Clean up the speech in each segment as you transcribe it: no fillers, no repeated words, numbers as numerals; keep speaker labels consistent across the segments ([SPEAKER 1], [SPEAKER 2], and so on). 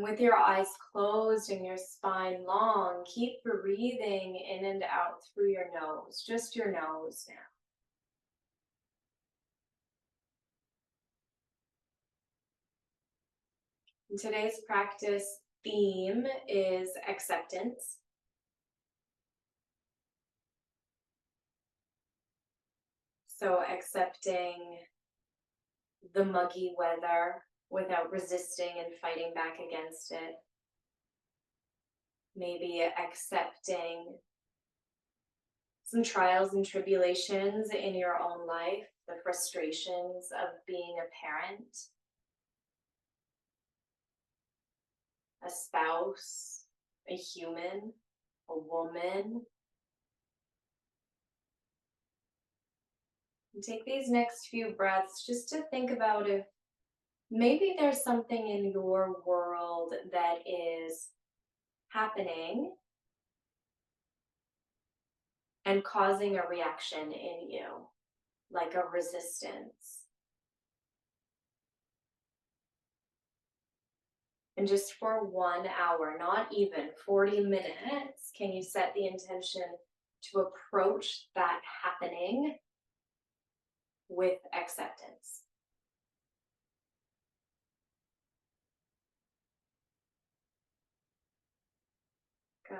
[SPEAKER 1] With your eyes closed and your spine long, keep breathing in and out through your nose, just your nose now. And today's practice theme is acceptance. So accepting the muggy weather without resisting and fighting back against it. Maybe accepting some trials and tribulations in your own life, the frustrations of being a parent, a spouse, a human, a woman. And take these next few breaths just to think about if maybe there's something in your world that is happening and causing a reaction in you, like a resistance. And just for 1 hour, not even 40 minutes, can you set the intention to approach that happening with acceptance? Good.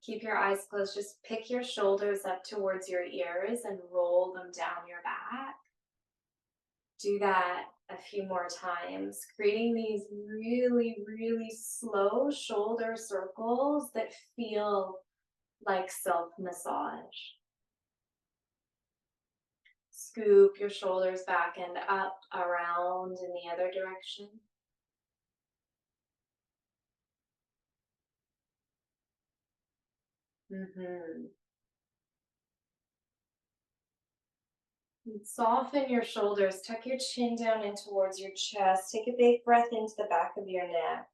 [SPEAKER 1] Keep your eyes closed. Just pick your shoulders up towards your ears and roll them down your back. Do that a few more times, creating these really, really slow shoulder circles that feel like self-massage. Scoop your shoulders back and up, around in the other direction. Mm-hmm. Soften your shoulders, tuck your chin down in towards your chest. Take a big breath into the back of your neck.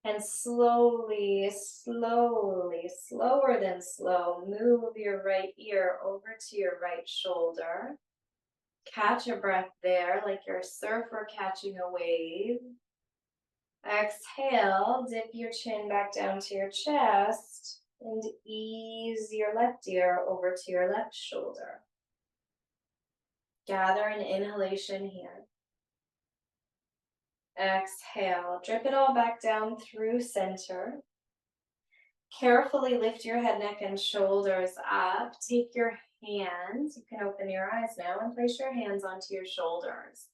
[SPEAKER 1] And slowly, slowly, slower than slow, move your right ear over to your right shoulder. Catch your breath there like you're a surfer catching a wave. Exhale, dip your chin back down to your chest and ease your left ear over to your left shoulder. Gather an inhalation here. Exhale, drip it all back down through center. Carefully lift your head, neck, and shoulders up. Take your hands, you can open your eyes now and place your hands onto your shoulders.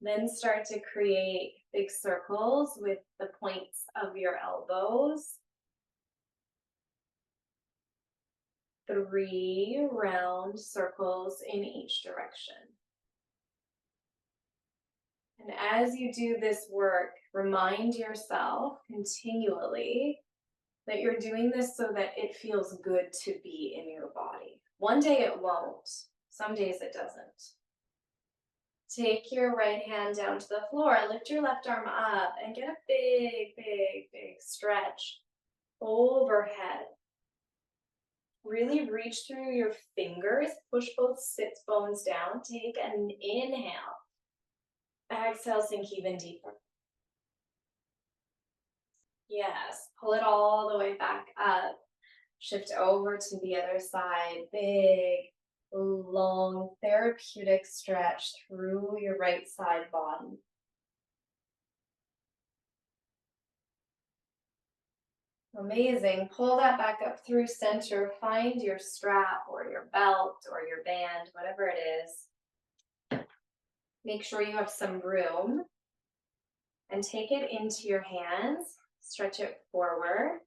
[SPEAKER 1] Then start to create big circles with the points of your elbows. 3 round circles in each direction. And as you do this work, remind yourself continually that you're doing this so that it feels good to be in your body. One day it won't, some days it doesn't. Take your right hand down to the floor, lift your left arm up, and get a big, big, big stretch overhead. Really reach through your fingers, push both sits bones down, take an inhale. Exhale, sink even deeper. Yes, pull it all the way back up. Shift over to the other side. Big, long, therapeutic stretch through your right side body. Amazing. Pull that back up through center. Find your strap or your belt or your band, whatever it is. Make sure you have some room. And take it into your hands. Stretch it forward.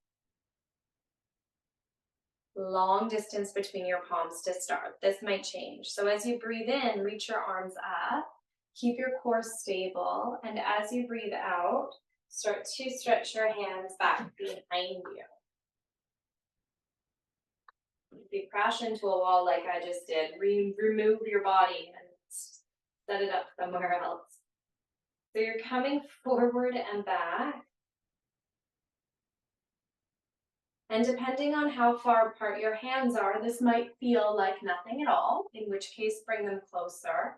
[SPEAKER 1] Long distance between your palms to start. This might change. So as you breathe in, reach your arms up. Keep your core stable. And as you breathe out, start to stretch your hands back behind you. If you crash into a wall like I just did, remove your body and set it up somewhere else. So you're coming forward and back. And depending on how far apart your hands are, this might feel like nothing at all, in which case bring them closer.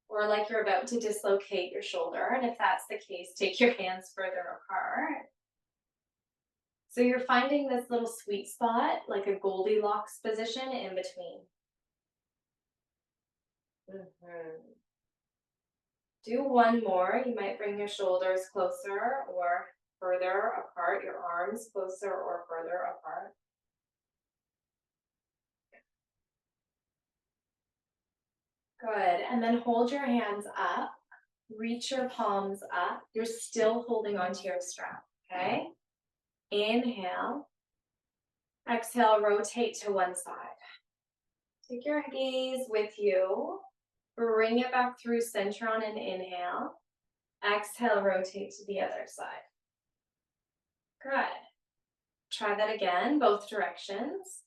[SPEAKER 1] or like you're about to dislocate your shoulder. And if that's the case, take your hands further apart. So you're finding this little sweet spot, like a Goldilocks position in between. Do one more. You might bring your shoulders closer or further apart, your arms closer or further apart. Good. And then hold your hands up. Reach your palms up. You're still holding onto your strap, okay? Inhale. Exhale, rotate to one side. Take your gaze with you. Bring it back through center on an inhale. Exhale, rotate to the other side. Good. Try that again, both directions.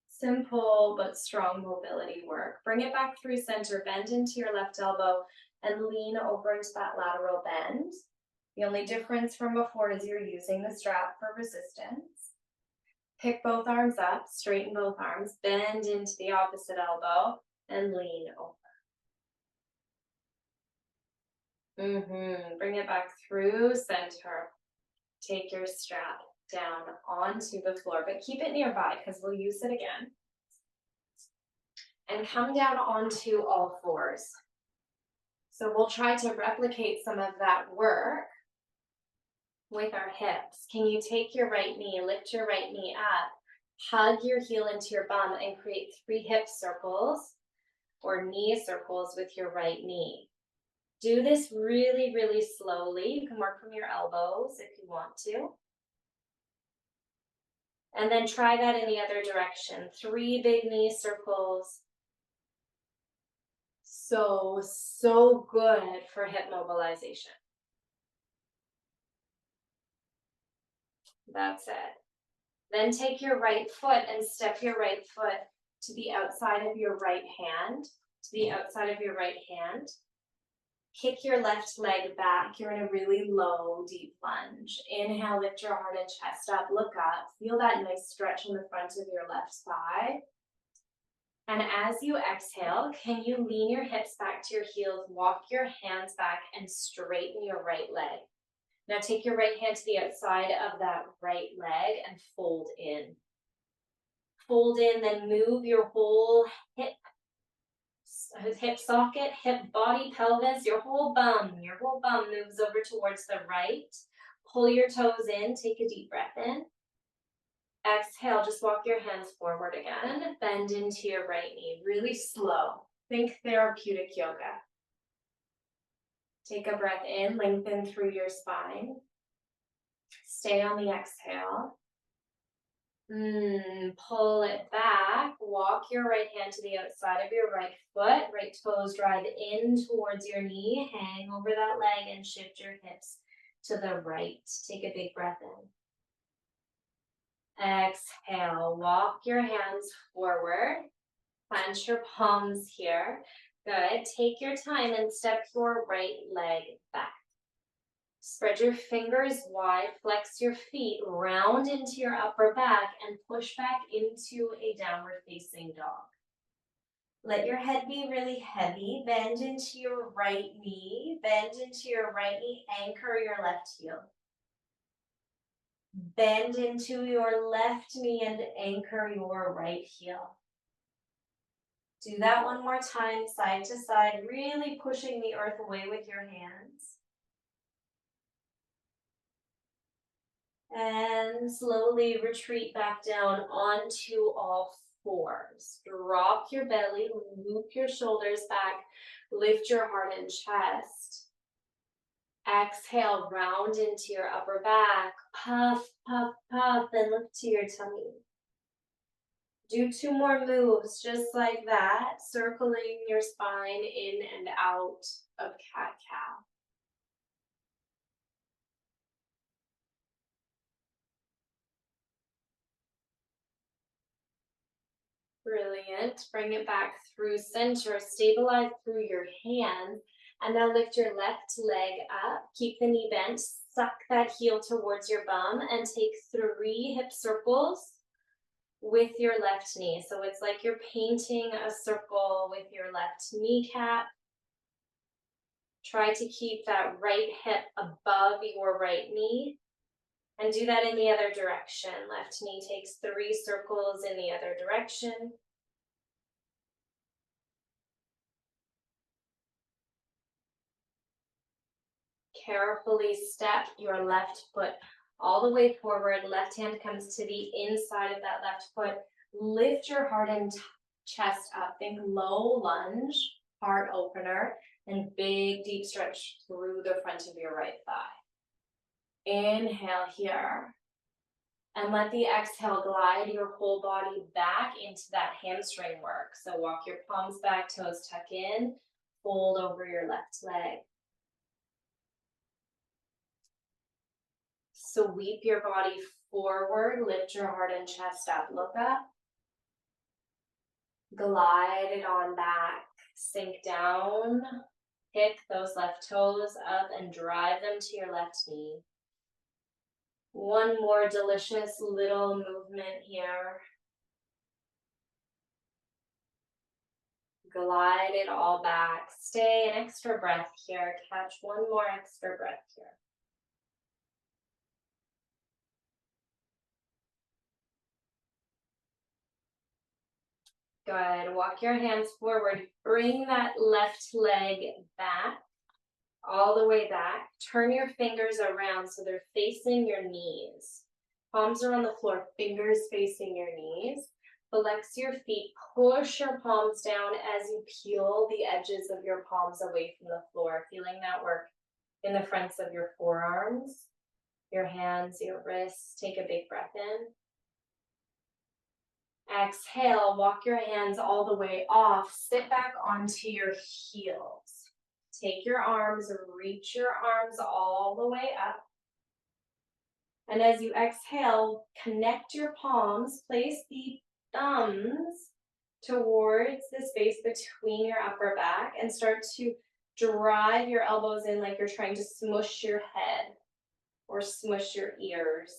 [SPEAKER 1] Simple but strong mobility work. Bring it back through center, bend into your left elbow and lean over into that lateral bend. The only difference from before is you're using the strap for resistance. Pick both arms up, straighten both arms, bend into the opposite elbow and lean over. Bring it back through center. Take your strap down onto the floor, but keep it nearby because we'll use it again. And come down onto all fours. So we'll try to replicate some of that work with our hips. Can you take your right knee, lift your right knee up, hug your heel into your bum and create 3 hip circles or knee circles with your right knee. Do this really, really slowly. You can work from your elbows if you want to. And then try that in the other direction. 3 big knee circles. So good for hip mobilization. That's it. Then take your right foot and step your right foot to the outside of your right hand, Kick your left leg back. You're in a really low, deep lunge. Inhale, lift your heart and chest up, look up. Feel that nice stretch in the front of your left thigh. And as you exhale, can you lean your hips back to your heels, walk your hands back and straighten your right leg. Now take your right hand to the outside of that right leg and fold in. Fold in, then move your whole hip socket, hip body, pelvis, your whole bum moves over towards the right. Pull your toes in, take a deep breath in. Exhale, just walk your hands forward again. Bend into your right knee, really slow. Think therapeutic yoga. Take a breath in, lengthen through your spine. Stay on the exhale. Pull it back. Walk your right hand to the outside of your right foot. Right toes drive in towards your knee. Hang over that leg and shift your hips to the right. Take a big breath in. Exhale, walk your hands forward. Plant your palms here. Good. Take your time and step your right leg back. Spread your fingers wide, flex your feet, round into your upper back, and push back into a downward facing dog. Let your head be really heavy. Bend into your right knee. Anchor your left heel. Bend into your left knee and anchor your right heel. Do that one more time, side to side, really pushing the earth away with your hands. And slowly retreat back down onto all fours. Drop your belly, loop your shoulders back, lift your heart and chest. Exhale, round into your upper back. Puff, puff, puff, and look to your tummy. Do 2 more moves just like that, circling your spine in and out of cat-cow. Brilliant. Bring it back through center. Stabilize through your hands. And now lift your left leg up. Keep the knee bent. Suck that heel towards your bum and take 3 hip circles with your left knee. So it's like you're painting a circle with your left kneecap. Try to keep that right hip above your right knee. And do that in the other direction. Left knee takes 3 circles in the other direction. Carefully step your left foot all the way forward. Left hand comes to the inside of that left foot. Lift your heart and chest up. Think low lunge, heart opener, and big deep stretch through the front of your right thigh. Inhale here. And let the exhale glide your whole body back into that hamstring work. So walk your palms back, toes tuck in, fold over your left leg. Sweep your body forward, lift your heart and chest up, look up. Glide it on back, sink down, pick those left toes up and drive them to your left knee. One more delicious little movement here. Glide it all back. Stay an extra breath here. Catch one more extra breath here. Good. Walk your hands forward. Bring that left leg back, all the way back. Turn your fingers around so they're facing your knees. Palms are on the floor, fingers facing your knees. Flex your feet, push your palms down as you peel the edges of your palms away from the floor, feeling that work in the fronts of your forearms, your hands, your wrists. Take a big breath in. Exhale, walk your hands all the way off. Sit back onto your heels. Take your arms, reach your arms all the way up. And as you exhale, connect your palms, place the thumbs towards the space between your upper back and start to drive your elbows in like you're trying to smush your head or smush your ears.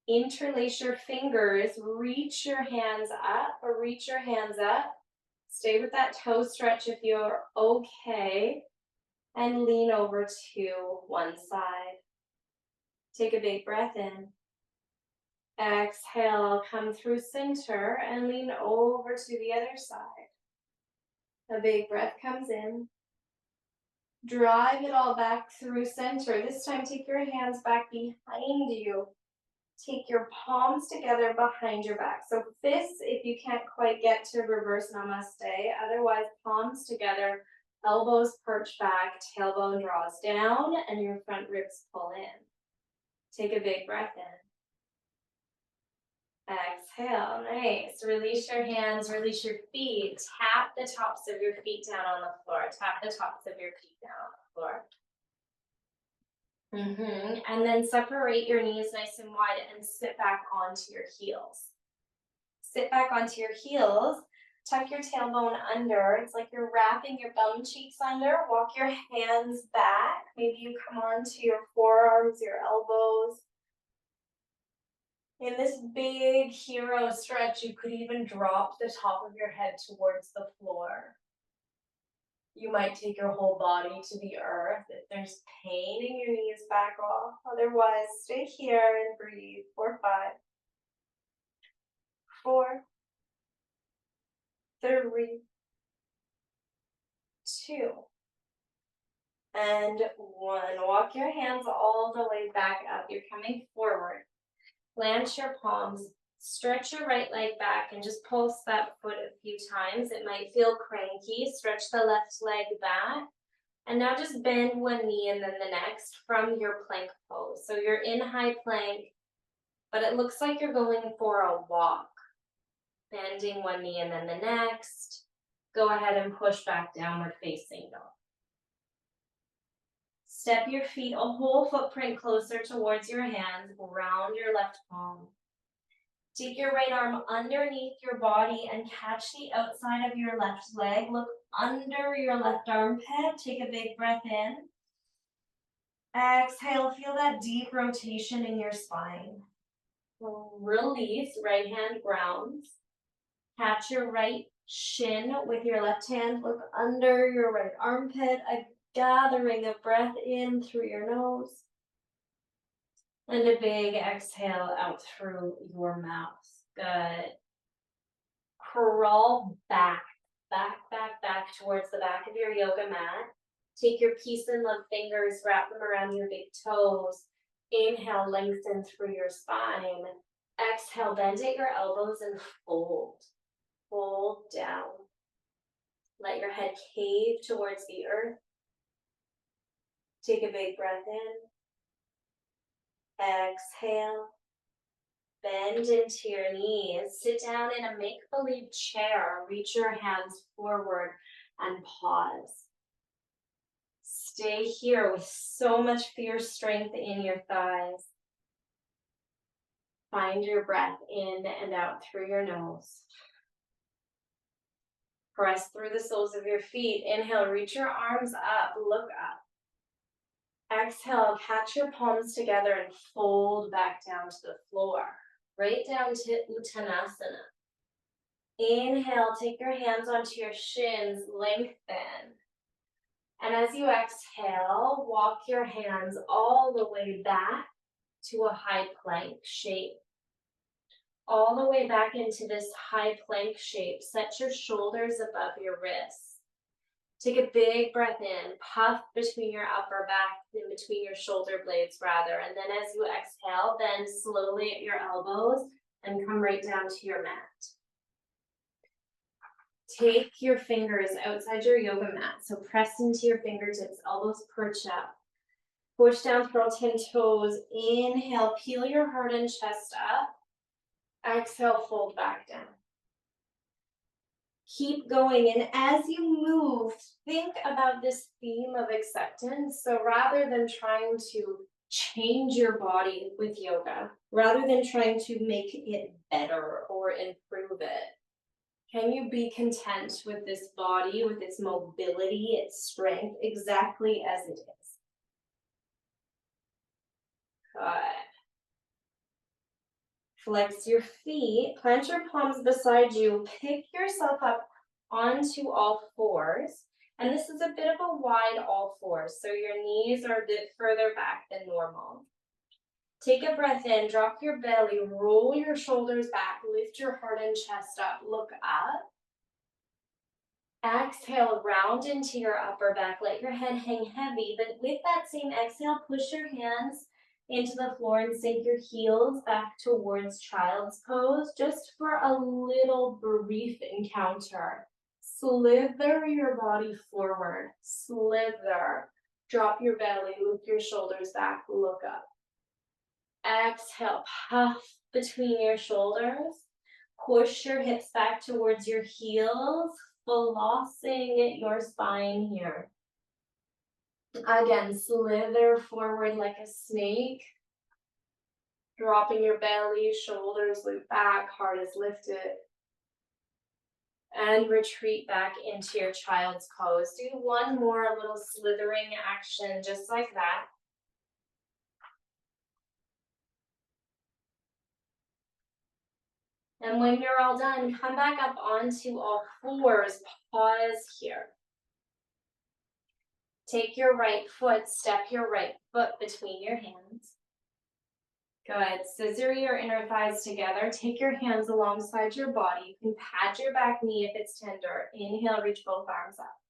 [SPEAKER 1] Interlace your fingers, reach your hands up or reach your hands up. Stay with that toe stretch if you're okay, and lean over to one side. Take a big breath in. Exhale, come through center and lean over to the other side. A big breath comes in. Drive it all back through center. This time take your hands back behind you. Take your palms together behind your back. So fists if you can't quite get to reverse namaste. Otherwise, palms together, elbows perch back, tailbone draws down, and your front ribs pull in. Take a big breath in. Exhale, nice. Release your hands, release your feet. Tap the tops of your feet down on the floor. Tap the tops of your feet down on the floor. And then separate your knees nice and wide and sit back onto your heels. Sit back onto your heels. Tuck your tailbone under. It's like you're wrapping your bum cheeks under. Walk your hands back. Maybe you come onto your forearms, your elbows. In this big hero stretch, you could even drop the top of your head towards the floor. You might take your whole body to the earth. If there's pain in your knees, back off. Otherwise, stay here and breathe. 4, 5, 4, 3, 2, and 1. Walk your hands all the way back up. You're coming forward. Plant your palms. Stretch your right leg back and just pulse that foot a few times. It might feel cranky. Stretch the left leg back. And now just bend one knee and then the next from your plank pose. So you're in high plank, but it looks like you're going for a walk. Bending one knee and then the next. Go ahead and push back downward facing dog. Step your feet a whole footprint closer towards your hands. Ground your left palm. Take your right arm underneath your body and catch the outside of your left leg. Look under your left armpit. Take a big breath in. Exhale, feel that deep rotation in your spine. Release, right hand grounds. Catch your right shin with your left hand. Look under your right armpit. A gathering of breath in through your nose. And a big exhale out through your mouth. Good. Crawl back towards the back of your yoga mat. Take your peace and love fingers, wrap them around your big toes. Inhale, lengthen through your spine. Exhale, bend at your elbows and fold. Fold down. Let your head cave towards the earth. Take a big breath in. Exhale. Bend into your knees. Sit down in a make-believe chair. Reach your hands forward and pause. Stay here with so much fierce strength in your thighs. Find your breath in and out through your nose. Press through the soles of your feet. Inhale, reach your arms up, look up. Exhale, catch your palms together and fold back down to the floor. Right down to Uttanasana. Inhale, take your hands onto your shins, lengthen. And as you exhale, walk your hands all the way back to a high plank shape. All the way back into this high plank shape. Set your shoulders above your wrists. Take a big breath in, puff between your upper back, in between your shoulder blades rather. And then as you exhale, bend slowly at your elbows and come right down to your mat. Take your fingers outside your yoga mat. So press into your fingertips, elbows perch up. Push down, curl 10 toes. Inhale, peel your heart and chest up. Exhale, fold back down. Keep going, and as you move, think about this theme of acceptance. So rather than trying to change your body with yoga, rather than trying to make it better or improve it, can you be content with this body, with its mobility, its strength, exactly as it is? Good. Flex your feet, plant your palms beside you, pick yourself up onto all fours. And this is a bit of a wide all fours, so your knees are a bit further back than normal. Take a breath in, drop your belly, roll your shoulders back, lift your heart and chest up, look up. Exhale, round into your upper back, let your head hang heavy, but with that same exhale, push your hands into the floor and sink your heels back towards child's pose, just for a little brief encounter. Slither your body forward, slither. Drop your belly, lift your shoulders back, look up. Exhale, puff between your shoulders. Push your hips back towards your heels, flossing your spine here. Again, slither forward like a snake. Dropping your belly, shoulders loop back, heart is lifted. And retreat back into your child's pose. Do one more little slithering action just like that. And when you're all done, come back up onto all fours. Pause here. Take your right foot, step your right foot between your hands. Good. Scissor your inner thighs together. Take your hands alongside your body. You can pat your back knee if it's tender. Inhale, reach both arms up.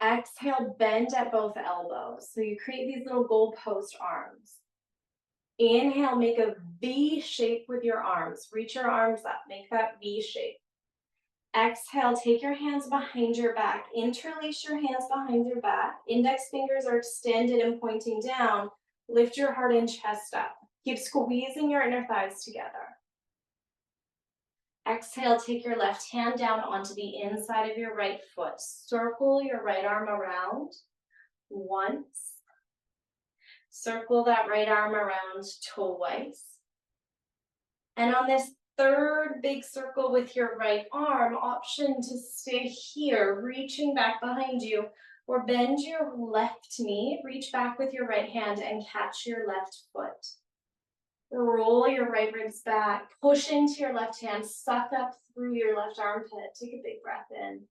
[SPEAKER 1] Exhale, bend at both elbows. So you create these little goalpost arms. Inhale, make a V shape with your arms. Reach your arms up, make that V shape. Exhale, take your hands behind your back. Interlace your hands behind your back. Index fingers are extended and pointing down. Lift your heart and chest up. Keep squeezing your inner thighs together. Exhale, take your left hand down onto the inside of your right foot. Circle your right arm around once. Circle that right arm around twice. And on this third big circle with your right arm, option to stay here, reaching back behind you, or bend your left knee, reach back with your right hand and catch your left foot. Roll your right ribs back, push into your left hand, suck up through your left armpit. Take a big breath in.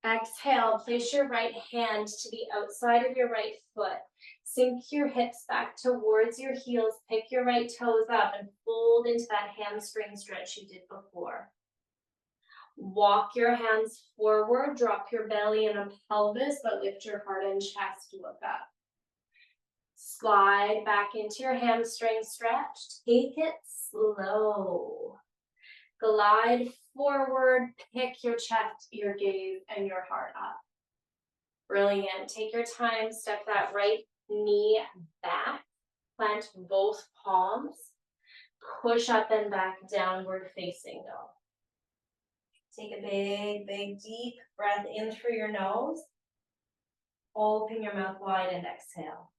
[SPEAKER 1] Exhale, place your right hand to the outside of your right foot. Sink your hips back towards your heels, pick your right toes up and fold into that hamstring stretch you did before. Walk your hands forward, drop your belly and a pelvis, but lift your heart and chest, look up. Slide back into your hamstring stretch. Take it slow. Glide forward, pick your chest, your gaze, and your heart up. Brilliant. Take your time, step that right knee back, plant both palms, push up and back, downward facing dog. Take a big, big, deep breath in through your nose. Open your mouth wide and exhale.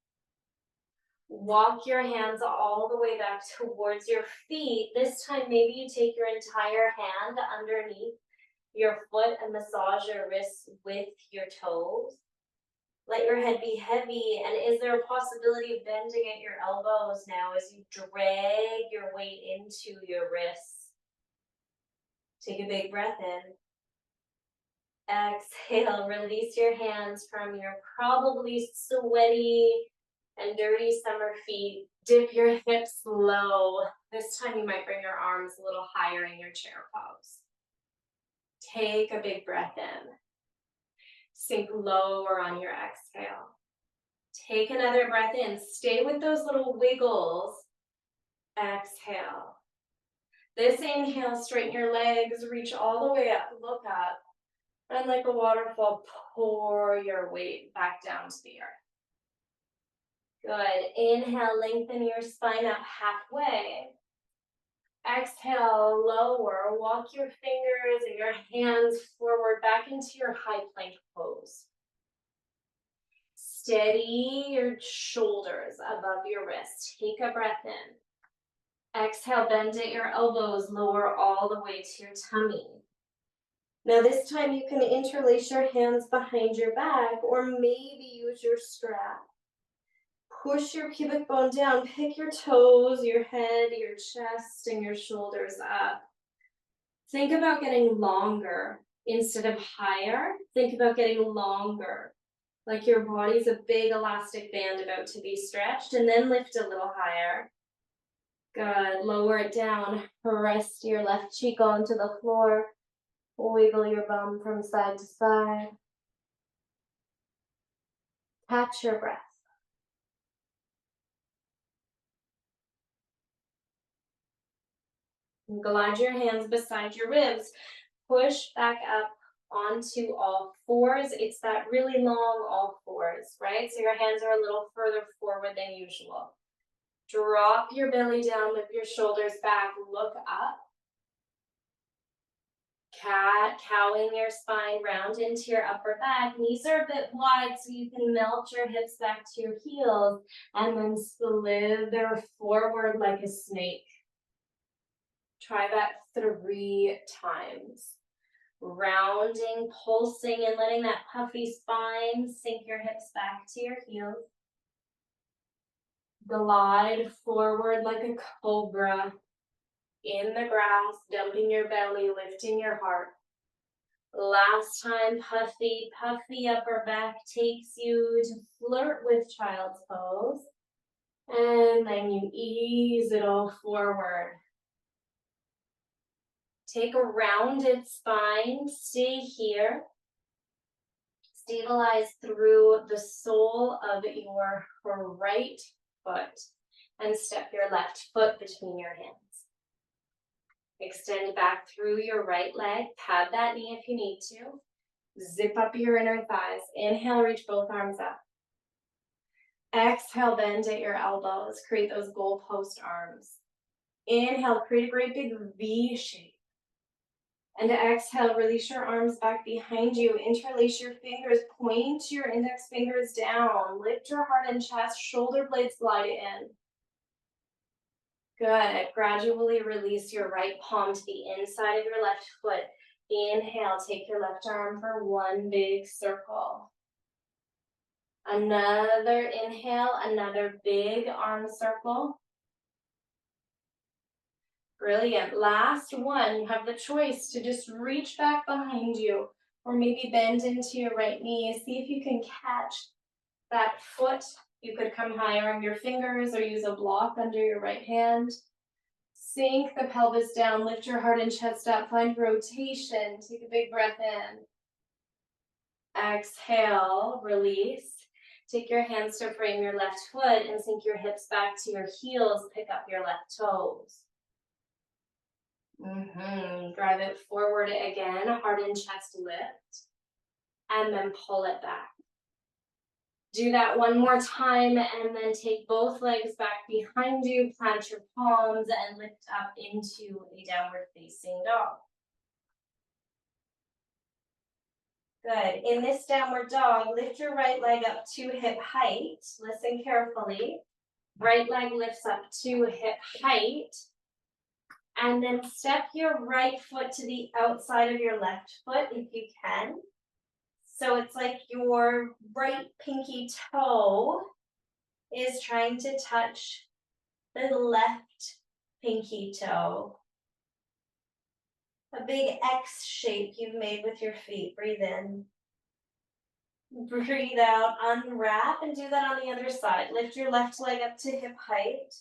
[SPEAKER 1] Walk your hands all the way back towards your feet. This time, maybe you take your entire hand underneath your foot and massage your wrists with your toes. Let your head be heavy. And is there a possibility of bending at your elbows now as you drag your weight into your wrists? Take a big breath in. Exhale, release your hands from your probably sweaty and dirty summer feet. Dip your hips low. This time you might bring your arms a little higher in your chair pose. Take a big breath in. Sink lower on your exhale. Take another breath in. Stay with those little wiggles. Exhale. This inhale, straighten your legs, reach all the way up, look up. And like a waterfall, pour your weight back down to the earth. Good. Inhale, lengthen your spine up halfway. Exhale, lower. Walk your fingers and your hands forward back into your high plank pose. Steady your shoulders above your wrist. Take a breath in. Exhale, bend at your elbows, lower all the way to your tummy. Now this time you can interlace your hands behind your back or maybe use your strap. Push your pubic bone down, pick your toes, your head, your chest, and your shoulders up. Think about getting longer instead of higher. Think about getting longer, like your body's a big elastic band about to be stretched, and then lift a little higher. Good, lower it down, rest your left cheek onto the floor. Wiggle your bum from side to side. Catch your breath. Glide your hands beside your ribs. Push back up onto all fours. It's that really long all fours, right? So your hands are a little further forward than usual. Drop your belly down, lift your shoulders back, look up. Cat, cowing your spine, round into your upper back. Knees are a bit wide so you can melt your hips back to your heels and then slither forward like a snake. Try that 3 times. Rounding, pulsing, and letting that puffy spine sink your hips back to your heels. Glide forward like a cobra. In the grass, dumping your belly, lifting your heart. Last time, puffy, puffy upper back takes you to flirt with child's pose. And then you ease it all forward. Take a rounded spine, stay here. Stabilize through the sole of your right foot and step your left foot between your hands. Extend back through your right leg, pad that knee if you need to. Zip up your inner thighs. Inhale, reach both arms up. Exhale, bend at your elbows. Create those goalpost arms. Inhale, create a great big V shape. And exhale, release your arms back behind you. Interlace your fingers, point your index fingers down. Lift your heart and chest, shoulder blades glide in. Good. Gradually release your right palm to the inside of your left foot. Inhale, take your left arm for one big circle. Another inhale, another big arm circle. Brilliant. Last one, you have the choice to just reach back behind you or maybe bend into your right knee. See if you can catch that foot. You could come higher on your fingers or use a block under your right hand. Sink the pelvis down, lift your heart and chest up, find rotation. Take a big breath in. Exhale, release. Take your hands to frame your left foot and sink your hips back to your heels. Pick up your left toes. Drive it forward again, heart and chest lift, and then pull it back. Do that one more time, and then take both legs back behind you, plant your palms, and lift up into a downward facing dog. Good. In this downward dog, lift your right leg up to hip height. Listen carefully. Right leg lifts up to hip height. And then step your right foot to the outside of your left foot if you can. So it's like your right pinky toe is trying to touch the left pinky toe. A big X shape you've made with your feet. Breathe in. Breathe out, unwrap, and do that on the other side. Lift your left leg up to hip height.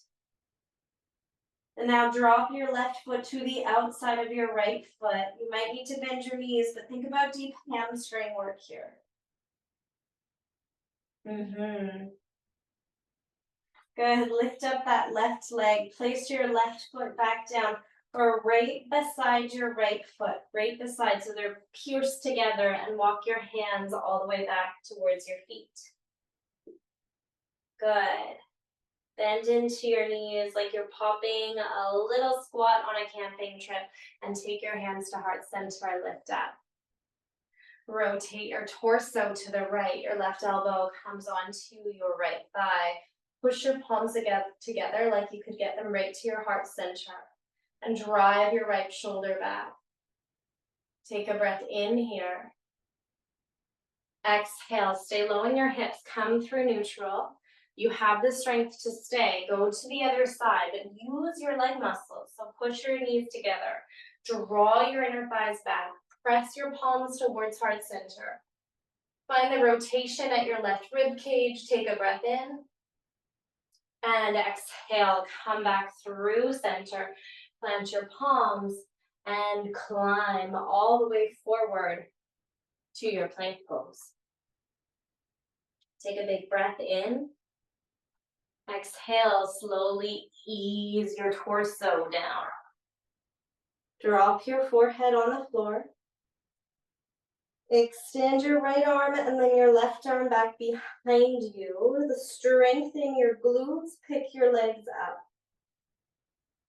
[SPEAKER 1] And now drop your left foot to the outside of your right foot. You might need to bend your knees, but think about deep hamstring work here. Good, lift up that left leg. Place your left foot back down or right beside your right foot, right beside, so they're pierced together, and walk your hands all the way back towards your feet. Good. Bend into your knees like you're popping a little squat on a camping trip, and take your hands to heart center, lift up. Rotate your torso to the right. Your left elbow comes onto your right thigh. Push your palms together like you could get them right to your heart center, and drive your right shoulder back. Take a breath in here. Exhale, stay low in your hips, come through neutral. You have the strength to stay. Go to the other side, but use your leg muscles. So push your knees together. Draw your inner thighs back. Press your palms towards heart center. Find the rotation at your left rib cage. Take a breath in. And exhale, come back through center. Plant your palms and climb all the way forward to your plank pose. Take a big breath in. Exhale, slowly ease your torso down. Drop your forehead on the floor. Extend your right arm and then your left arm back behind you. Strengthen your glutes, pick your legs up.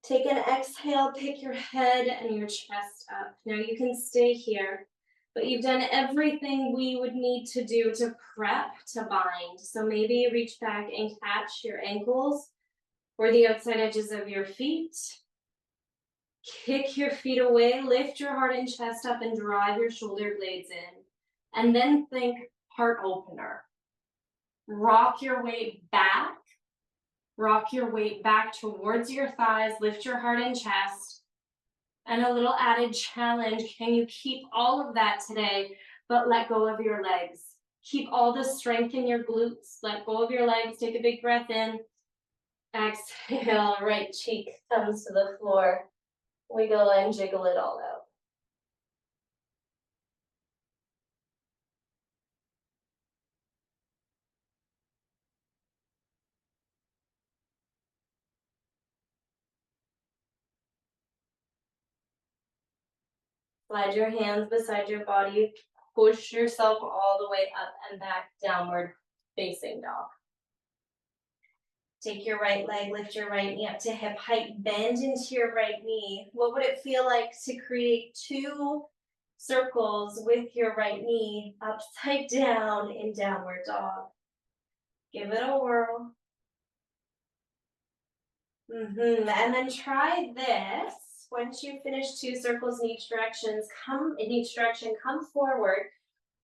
[SPEAKER 1] Take an exhale, pick your head and your chest up. Now you can stay here, but you've done everything we would need to do to prep to bind. So maybe reach back and catch your ankles or the outside edges of your feet. Kick your feet away, lift your heart and chest up, and drive your shoulder blades in. And then think heart opener. Rock your weight back. Rock your weight back towards your thighs, lift your heart and chest. And a little added challenge, can you keep all of that today, but let go of your legs? Keep all the strength in your glutes, let go of your legs, take a big breath in. Exhale, right cheek comes to the floor. Wiggle and jiggle it all out. Slide your hands beside your body. Push yourself all the way up and back, downward facing dog. Take your right leg, lift your right knee up to hip height, bend into your right knee. What would it feel like to create 2 circles with your right knee upside down in downward dog? Give it a whirl. And then try this. Once you finish 2 circles in each direction, come forward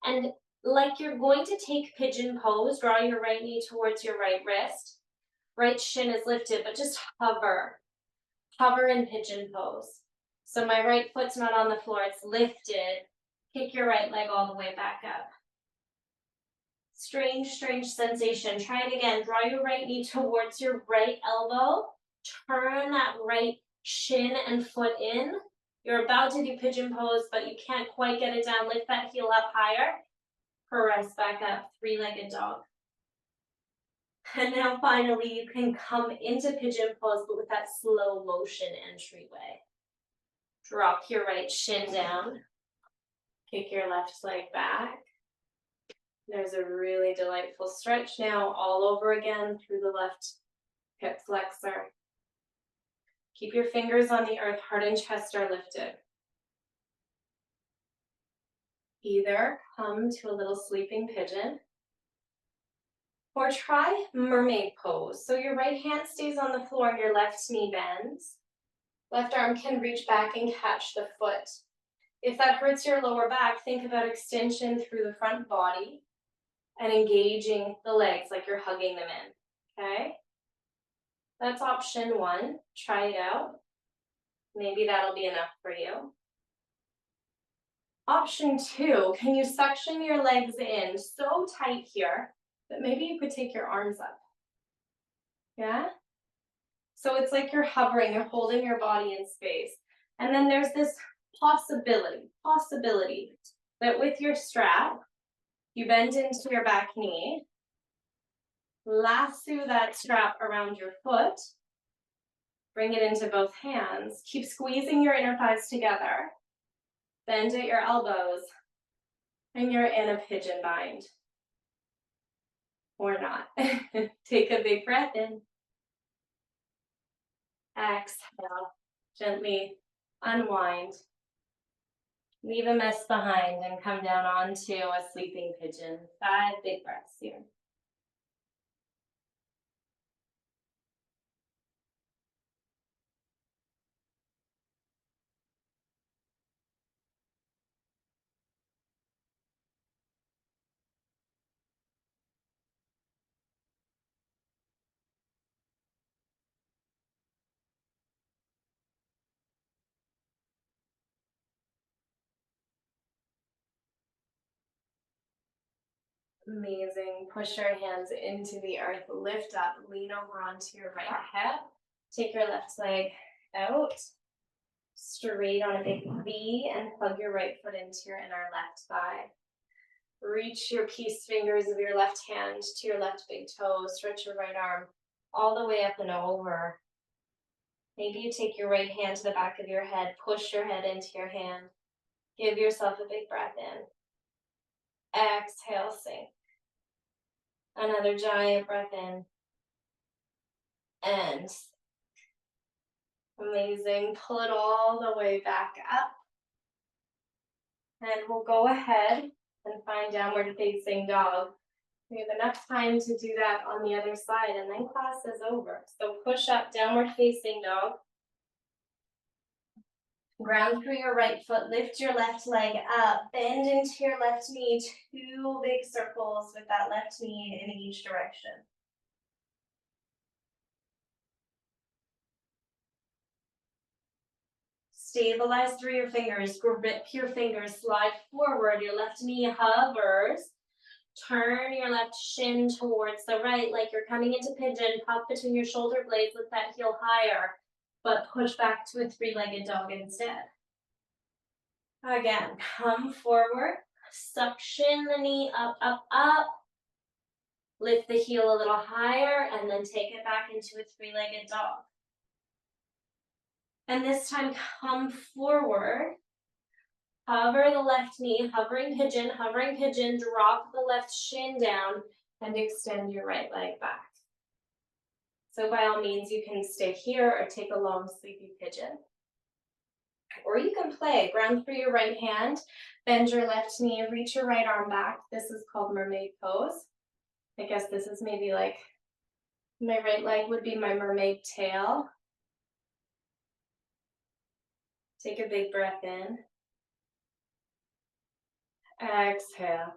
[SPEAKER 1] and
[SPEAKER 2] Like you're going to take pigeon pose, draw your right knee towards your right wrist. Right shin is lifted, but just hover. Hover in pigeon pose. So my right foot's not on the floor, it's lifted. Kick your right leg all the way back up. Strange, strange sensation. Try it again. Draw your right knee towards your right elbow. Turn that right shin and foot in. You're about to do pigeon pose, but you can't quite get it down. Lift that heel up higher. Press back up, three-legged dog. And now finally, you can come into pigeon pose, but with that slow motion entryway. Drop your right shin down. Kick your left leg back. There's a really delightful stretch now all over again through the left hip flexor. Keep your fingers on the earth, heart and chest are lifted. Either come to a little sleeping pigeon or try mermaid pose. So your right hand stays on the floor and your left knee bends. Left arm can reach back and catch the foot. If that hurts your lower back, think about extension through the front body and engaging the legs like you're hugging them in, okay? That's option one. Try it out. Maybe that'll be enough for you. Option two, can you suction your legs in so tight here that maybe you could take your arms up? Yeah? So it's like you're hovering, you're holding your body in space. And then there's this possibility that with your strap, you bend into your back knee, lasso that strap around your foot, bring it into both hands, keep squeezing your inner thighs together, bend at your elbows, and you're in a pigeon bind. Or not. Take a big breath in. Exhale. Gently unwind. Leave a mess behind and come down onto a sleeping pigeon. 5 big breaths here. Amazing. Push your hands into the earth. Lift up. Lean over onto your right hip. Take your left leg out. Straight on a big V and plug your right foot into your inner left thigh. Reach your peace fingers of your left hand to your left big toe. Stretch your right arm all the way up and over. Maybe you take your right hand to the back of your head. Push your head into your hand. Give yourself a big breath in. Exhale, sink. Another giant breath in. And amazing. Pull it all the way back up. And we'll go ahead and find downward facing dog. We have enough time to do that on the other side, and then class is over. So push up, downward facing dog. Ground through your right foot, lift your left leg up, bend into your left knee, 2 big circles with that left knee in each direction. Stabilize through your fingers, grip your fingers, slide forward, your left knee hovers. Turn your left shin towards the right like you're coming into pigeon, puff between your shoulder blades, lift that heel higher, but push back to a 3-legged dog instead. Again, come forward, suction the knee up, up, up. Lift the heel a little higher and then take it back into a 3-legged dog. And this time, come forward. Hover the left knee, hovering pigeon, drop the left shin down and extend your right leg back. So by all means, you can stay here or take a long sleepy pigeon. Or you can play, ground through your right hand, bend your left knee, reach your right arm back. This is called mermaid pose. I guess this is maybe like, my right leg would be my mermaid tail. Take a big breath in. Exhale.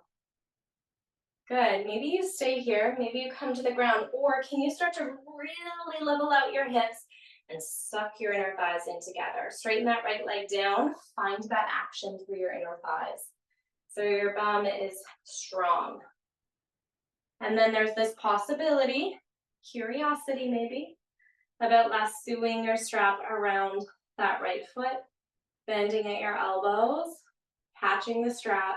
[SPEAKER 1] Good. Maybe you stay here. Maybe you come to the ground. Or can you start to really level out your hips and suck your inner thighs in together? Straighten that right leg down. Find that action through your inner thighs. So your bum is strong. And then there's this possibility, curiosity maybe, about lassoing your strap around that right foot, bending at your elbows, catching the strap,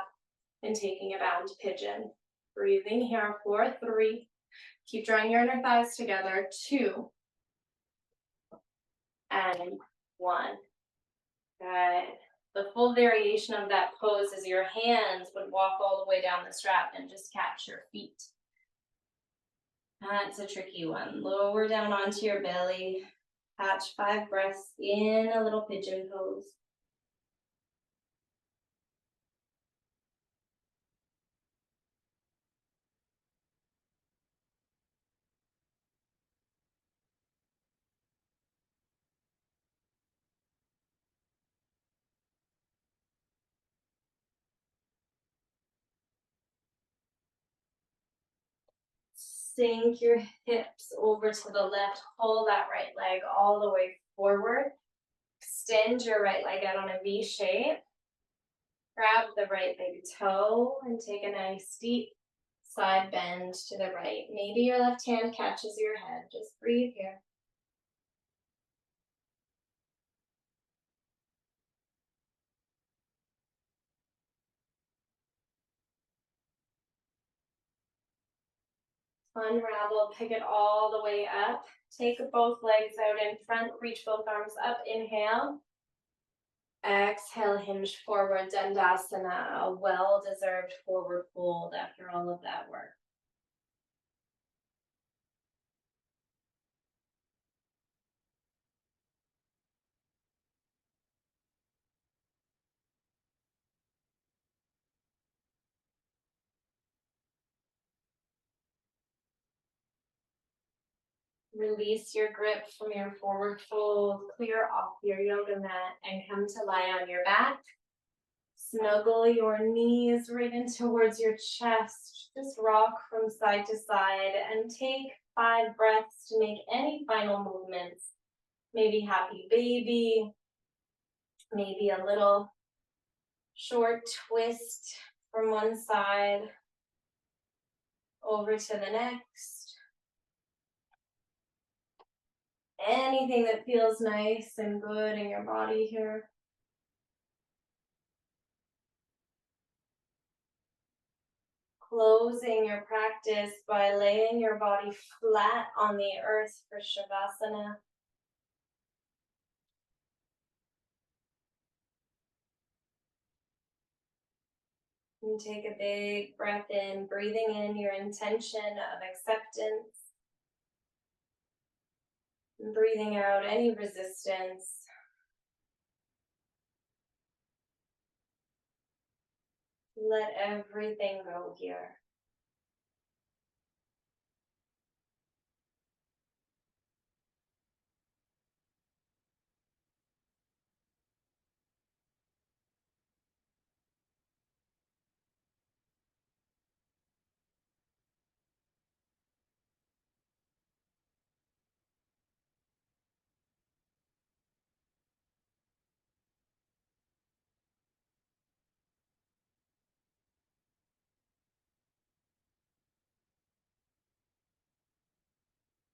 [SPEAKER 1] and taking a bound pigeon. Breathing here for 3. Keep drawing your inner thighs together. 2 and 1. Good. The full variation of that pose is your hands would walk all the way down the strap and just catch your feet. That's a tricky one. Lower down onto your belly. Catch 5 breaths in a little pigeon pose. Sink your hips over to the left. Pull that right leg all the way forward. Extend your right leg out on a V shape. Grab the right big toe and take a nice deep side bend to the right. Maybe your left hand catches your head. Just breathe here. Unravel, pick it all the way up. Take both legs out in front, reach both arms up, inhale. Exhale, hinge forward, Dandasana, a well-deserved forward fold after all of that work. Release your grip from your forward fold, clear off your yoga mat, and come to lie on your back. Snuggle your knees right in towards your chest. Just rock from side to side and take 5 breaths to make any final movements. Maybe happy baby, maybe a little short twist from one side over to the next. Anything that feels nice and good in your body here. Closing your practice by laying your body flat on the earth for Shavasana. And take a big breath in, breathing in your intention of acceptance. And breathing out any resistance. Let everything go here.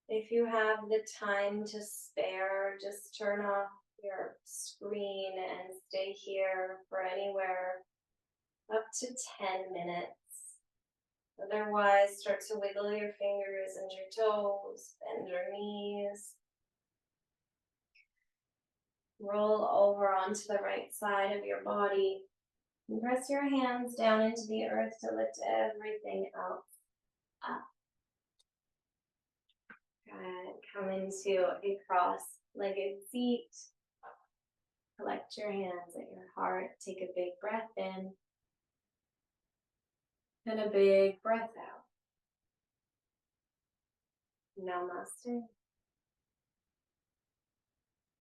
[SPEAKER 1] If you have the time to spare, just turn off your screen and stay here for anywhere up to 10 minutes. Otherwise, start to wiggle your fingers and your toes, bend your knees. Roll over onto the right side of your body. And press your hands down into the earth to lift everything else up. Good. Come into a cross-legged seat. Collect your hands at your heart. Take a big breath in. And a big breath out. Namaste.